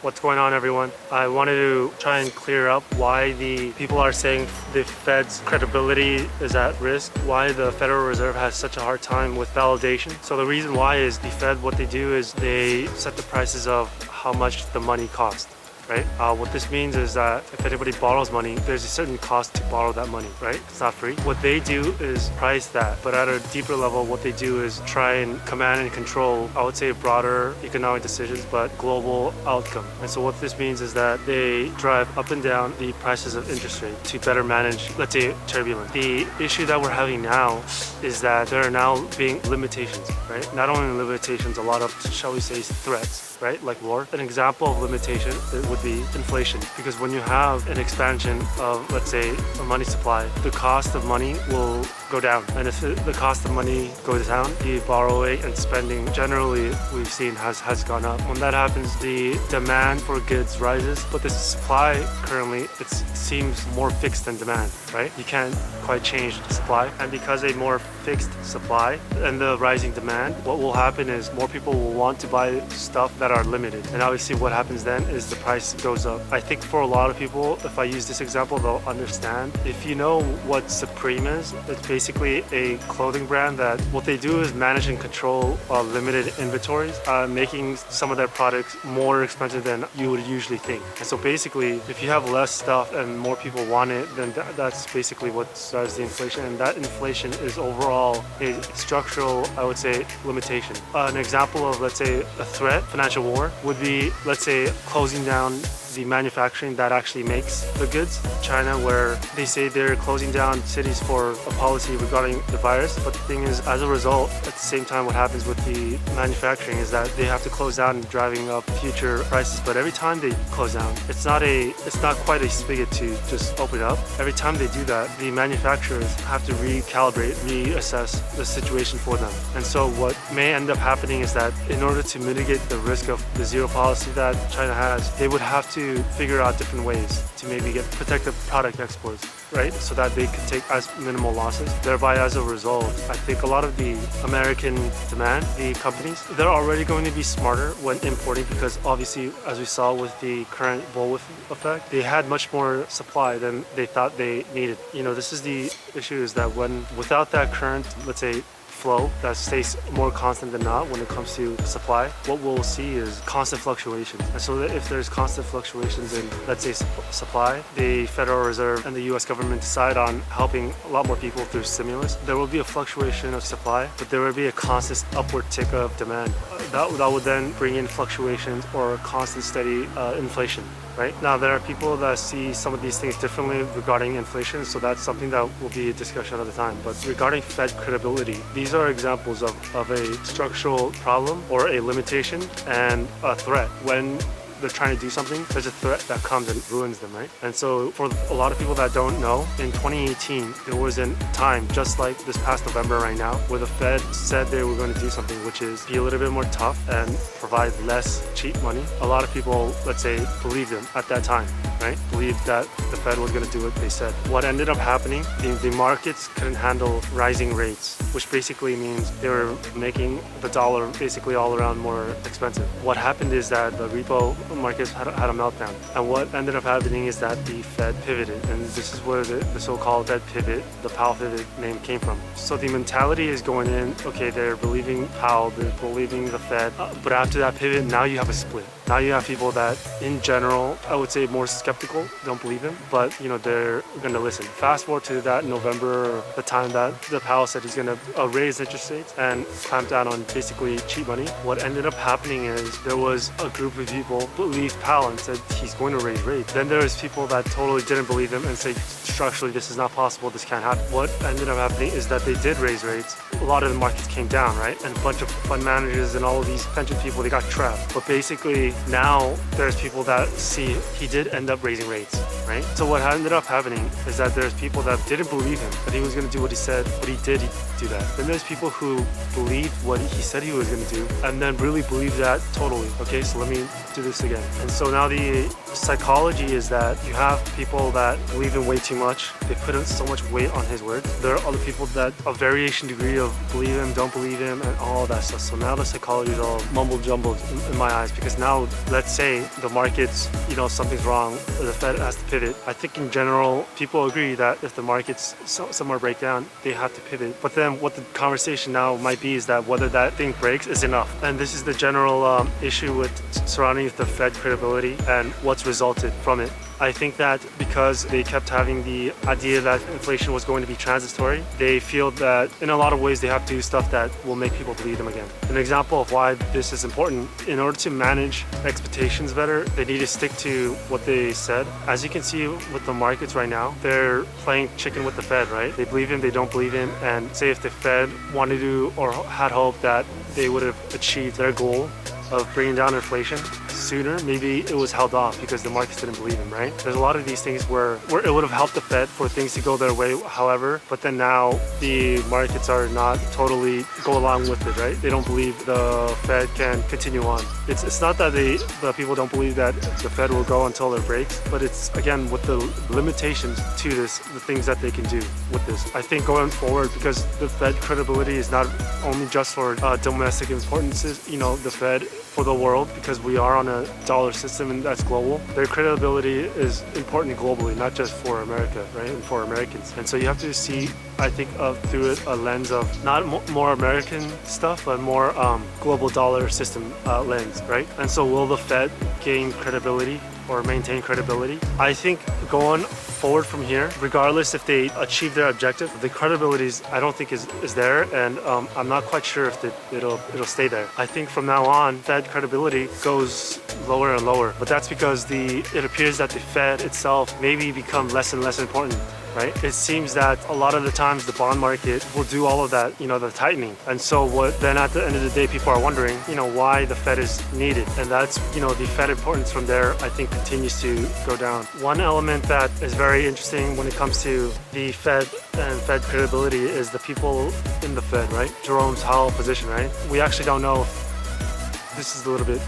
What's going on, everyone? I wanted to try and clear up why the people are saying the Fed's credibility is at risk, why the Federal Reserve has such a hard time with validation. So the reason why is the Fed, what they do is they set the prices of how much the money costs. Right? What this means is that if anybody borrows money, there's a certain cost to borrow that money, right? It's not free. What they do is price that, but at a deeper level, what they do is try and command and control, I would say, broader economic decisions, but global outcome. And so what this means is that they drive up and down the prices of interest rate to better manage, let's say, turbulence. The issue that we're having now is that there are now being limitations, right? Not only limitations, a lot of, shall we say, threats, right? Like war. An example of limitation, it would be inflation, because when you have an expansion of, let's say, a money supply, the cost of money will go down. And if the cost of money goes down, the borrowing and spending generally we've seen has gone up. When that happens, the demand for goods rises, but the supply currently, it seems more fixed than demand, right? You can't quite change the supply. And because a more fixed supply and the rising demand, what will happen is more people will want to buy stuff that are limited. And obviously what happens then is the price goes up. I think for a lot of people, if I use this example, they'll understand. If you know what Supreme is, it's basically a clothing brand that what they do is manage and control limited inventories, making some of their products more expensive than you would usually think. And so basically, if you have less stuff and more people want it, then that's basically what starts the inflation. And that inflation is overall a structural, I would say, limitation. An example of, let's say, a threat, financial war, would be, let's say, closing down the manufacturing that actually makes the goods. China, where they say they're closing down cities for a policy regarding the virus, but the thing is, as a result, at the same time, what happens with the manufacturing is that they have to close down, driving up future prices. But every time they close down, it's not quite a spigot to just open up. Every time they do that, the manufacturers have to recalibrate, reassess the situation for them. And so what may end up happening is that in order to mitigate the risk of the zero policy that China has, they would have to figure out different ways to maybe protect the product exports, right? So that they could take as minimal losses. Thereby, as a result, I think a lot of the American demand, the companies, they're already going to be smarter when importing, because obviously, as we saw with the current bullwhip effect, they had much more supply than they thought they needed. You know, this is the issue, is that without that current, let's say, flow that stays more constant than not when it comes to supply, what we'll see is constant fluctuations. And so that if there's constant fluctuations in, let's say, supply, the Federal Reserve and the US government decide on helping a lot more people through stimulus, there will be a fluctuation of supply, but there will be a constant upward tick of demand. That would then bring in fluctuations or a constant steady inflation. Right? Now, there are people that see some of these things differently regarding inflation, so that's something that will be a discussion at the time. But regarding Fed credibility, these are examples of a structural problem or a limitation and a threat. When they're trying to do something, there's a threat that comes and ruins them, right? And so for a lot of people that don't know, in 2018, there was a time, just like this past November right now, where the Fed said they were going to do something, which is be a little bit more tough and provide less cheap money. A lot of people, let's say, believed them at that time, right? Believed that the Fed was going to do what they said. What ended up happening, the markets couldn't handle rising rates, which basically means they were making the dollar basically all around more expensive. What happened is that the repo markets had a meltdown. And what ended up happening is that the Fed pivoted. And this is where the so-called Fed pivot, the Powell pivot name came from. So the mentality is going in, okay, they're believing Powell, they're believing the Fed. But after that pivot, now you have a split. Now you have people that, in general, I would say more skeptical, don't believe him, but they're going to listen. Fast forward to that November, the time that the Powell said he's going to raise interest rates and clamp down on basically cheap money. What ended up happening is there was a group of people believed Powell and said he's going to raise rates. Then there was people that totally didn't believe him and said structurally this is not possible, this can't happen. What ended up happening is that they did raise rates. A lot of the markets came down, right? And a bunch of fund managers and all of these pension people, they got trapped. But basically, now there's people that see he did end up raising rates, right? So what ended up happening is that there's people that didn't believe him, that he was going to do what he said, but he did do that. Then there's people who believed what he said he was going to do and then really believe that totally. Okay, so let me do this again. And so now the psychology is that you have people that believe in way too much. They put so much weight on his word. There are other people that a variation degree of of believe him, don't believe him, and all that stuff. So now the psychology is all mumble jumbled in my eyes, because now let's say the markets, something's wrong, or the Fed has to pivot. I think in general, people agree that if the markets somewhere break down, they have to pivot. But then what the conversation now might be is that whether that thing breaks is enough. And this is the general issue with surrounding the Fed credibility and what's resulted from it. I think that because they kept having the idea that inflation was going to be transitory, they feel that in a lot of ways they have to do stuff that will make people believe them again. An example of why this is important, in order to manage expectations better, they need to stick to what they said. As you can see with the markets right now, they're playing chicken with the Fed, right? They believe him, they don't believe him, and say if the Fed wanted to or had hope that they would have achieved their goal of bringing down inflation sooner, maybe it was held off because the markets didn't believe him, right? There's a lot of these things where it would have helped the Fed for things to go their way, however, but then now the markets are not totally go along with it, right? They don't believe the Fed can continue on. It's not that the people don't believe that the Fed will go until it breaks, but it's again with the limitations to this, the things that they can do with this. I think going forward, because the Fed credibility is not only just for domestic importances, the Fed for the world, because we are on a dollar system and that's global. Their credibility is important globally, not just for America, right? And for Americans. And so you have to see, I think, through it a lens of not more American stuff, but more global dollar system lens, right? And so will the Fed gain credibility or maintain credibility? I think going forward from here, regardless if they achieve their objective, the credibility I don't think is there, and I'm not quite sure if it'll stay there. I think from now on, Fed credibility goes lower and lower, but that's because it appears that the Fed itself maybe become less and less important. Right? It seems that a lot of the times the bond market will do all of that, the tightening. And so then at the end of the day, people are wondering, why the Fed is needed. And that's, the Fed importance from there, I think, continues to go down. One element that is very interesting when it comes to the Fed and Fed credibility is the people in the Fed, right? Jerome Powell's position, right? We actually don't know if this is a little bit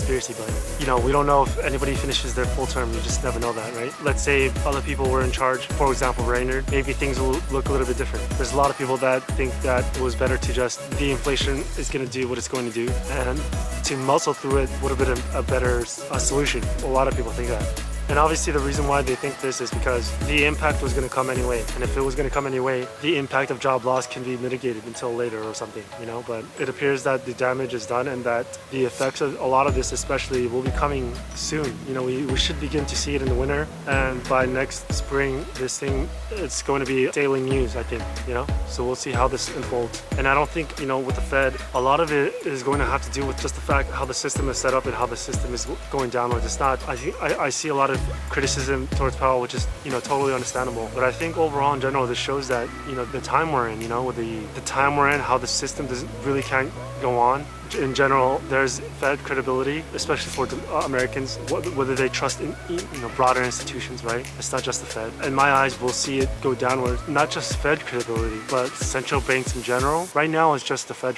conspiracy, but we don't know if anybody finishes their full term. You just never know that, right? Let's say other people were in charge, for example Raynard, maybe things will look a little bit different. There's a lot of people that think that it was better to just, the inflation is going to do what it's going to do, and to muscle through it would have been a better solution. A lot of people think that. And obviously the reason why they think this is because the impact was going to come anyway. And if it was going to come anyway, the impact of job loss can be mitigated until later or something, But it appears that the damage is done and that the effects of a lot of this especially will be coming soon. We should begin to see it in the winter. And by next spring, it's going to be daily news, I think, So we'll see how this unfolds. And I don't think, with the Fed, a lot of it is going to have to do with just the fact how the system is set up and how the system is going downwards. It's not, I see a lot of criticism towards Powell, which is totally understandable, but I think overall in general this shows that the time we're in, with the time we're in, how the system can't go on. In general, there's Fed credibility, especially for Americans, whether they trust in broader institutions, right? It's not just the Fed. In my eyes, we'll see it go downward. Not just Fed credibility, but central banks in general. Right now, it's just the Fed,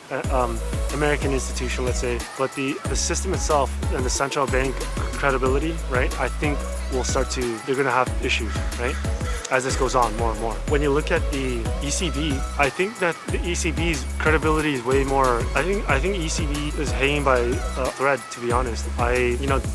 American institution, let's say. But the system itself and the central bank credibility, right? I think they're going to have issues, right? As this goes on more and more. When you look at the ECB, I think that the ECB's credibility is way more. I think ECB is hanging by a thread, to be honest.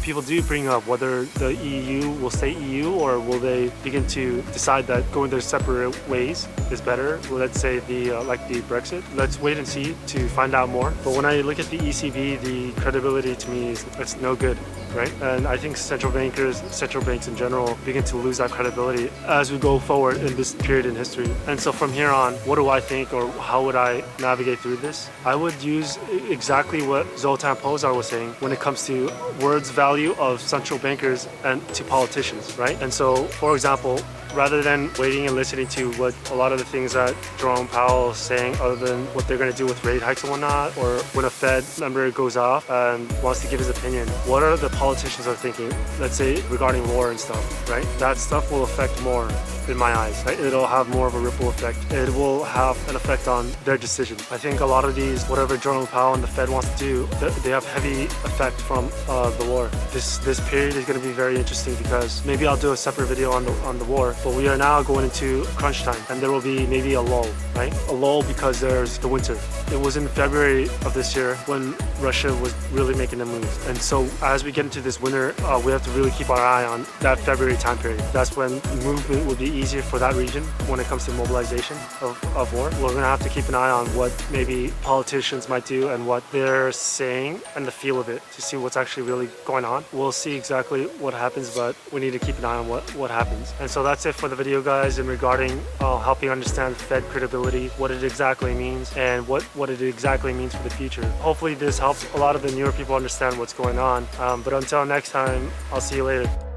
People do bring up whether the EU will stay EU or will they begin to decide that going their separate ways is better. Let's say like the Brexit. Let's wait and see to find out more. But when I look at the ECB, the credibility to me it's no good, right? And I think central banks in general begin to lose that credibility as we go forward in this period in history. And so from here on, what do I think, or how would I navigate through this? I would use exactly what Zoltan Pozsar was saying when it comes to words value of central bankers and to politicians, right? And so, for example, rather than waiting and listening to what a lot of the things that Jerome Powell is saying, other than what they're going to do with rate hikes and whatnot, or when a Fed member goes off and wants to give his opinion, what are the politicians are thinking, let's say regarding war and stuff, right? That stuff will affect more in my eyes, right? It'll have more of a ripple effect. It will have an effect on their decision. I think a lot of these, whatever Jerome Powell and the Fed wants to do, they have heavy effect from the war. This period is going to be very interesting because maybe I'll do a separate video on the war, But we are now going into crunch time, and there will be maybe a lull, right? A lull because there's the winter. It was in February of this year when Russia was really making the moves. And so as we get into this winter, we have to really keep our eye on that February time period. That's when movement will be easier for that region when it comes to mobilization of war. We're gonna have to keep an eye on what maybe politicians might do and what they're saying and the feel of it to see what's actually really going on. We'll see exactly what happens, but we need to keep an eye on what happens. And so that's it for the video, guys, in regarding helping understand Fed credibility, what it exactly means, and what it exactly means for the future. Hopefully this helps a lot of the newer people understand what's going on. But until next time, I'll see you later.